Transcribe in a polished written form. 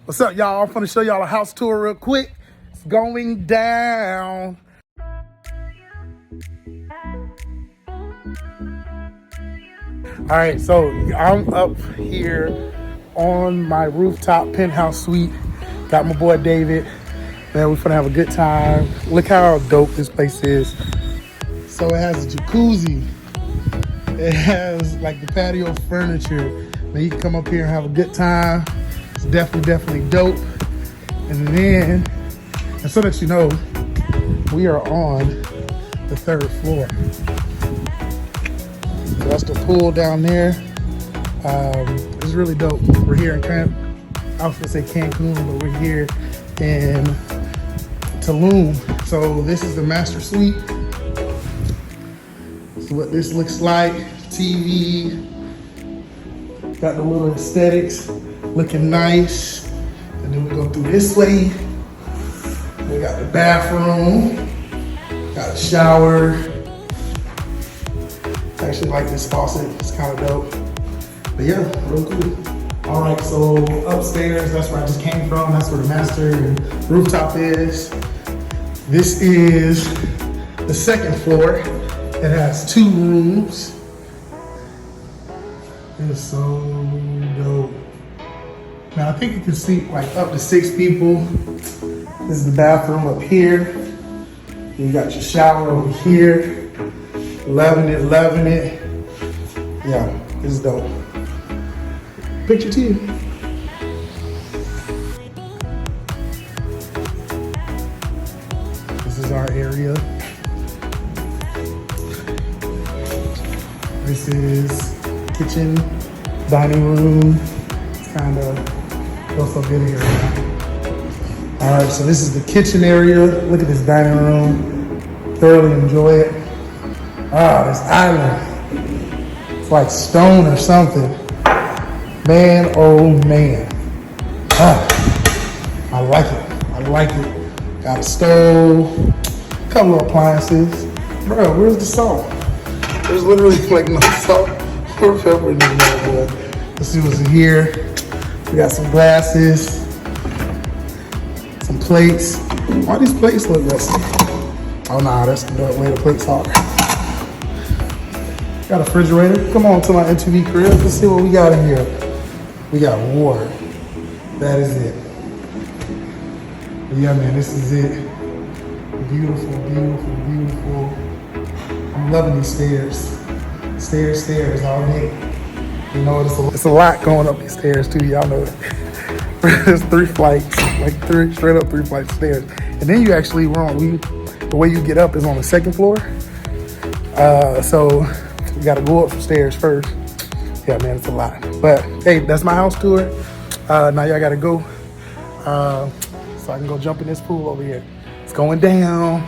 What's up, y'all? I'm gonna show y'all a house tour real quick. It's going down. All right, so I'm up here on my rooftop penthouse suite. Got my boy David. Man, we're gonna have a good time. Look how dope this place is. So it has a jacuzzi. It has like the patio furniture. Man, you can come up here and have a good time. It's definitely dope. And then, and so that you know, we are on the 3rd floor. So that's the pool down there. It's really dope. We're here in I was gonna say Cancun, but we're here in Tulum. So this is the master suite. This is what this looks like. TV. Got the little aesthetics, looking nice. And then we go through this way. We got the bathroom. Got a shower. I actually like this faucet, it's kind of dope. But yeah, real cool. All right, so upstairs, that's where I just came from. That's where the master and rooftop is. This is the 2nd floor. It has 2 rooms. It's so dope. Now I think you can seat like up to 6 people. This is the bathroom up here. You got your shower over here. Loving it. Yeah, it's dope. Picture to you. This is our area. This is kitchen, dining room. It's kind of feels so good here. All right, so this is the kitchen area. Look at this dining room. Thoroughly enjoy it. Ah, this island. It's like stone or something. Man, oh man. Ah, I like it. Got a stove, a couple of appliances. Bro, where's the salt? There's literally like no salt or pepper in there, boy. Let's see what's in here. We got some glasses, some plates. Why these plates look rusty? Oh nah, that's the way the plates are. Got a refrigerator. Come on to my MTV crib. Let's see what we got in here. We got water. That is it. But yeah, man, this is it. Beautiful. I'm loving these stairs. Stairs all day. You know, it's a lot going up these stairs too. Y'all know that. There's 3 flights, like straight up 3 flights of stairs. And then you actually the way you get up is on the 2nd floor. So we gotta go up some stairs first. Yeah, man, it's a lot. But hey, that's my house tour. Now y'all gotta go. So I can go jump in this pool over here. It's going down.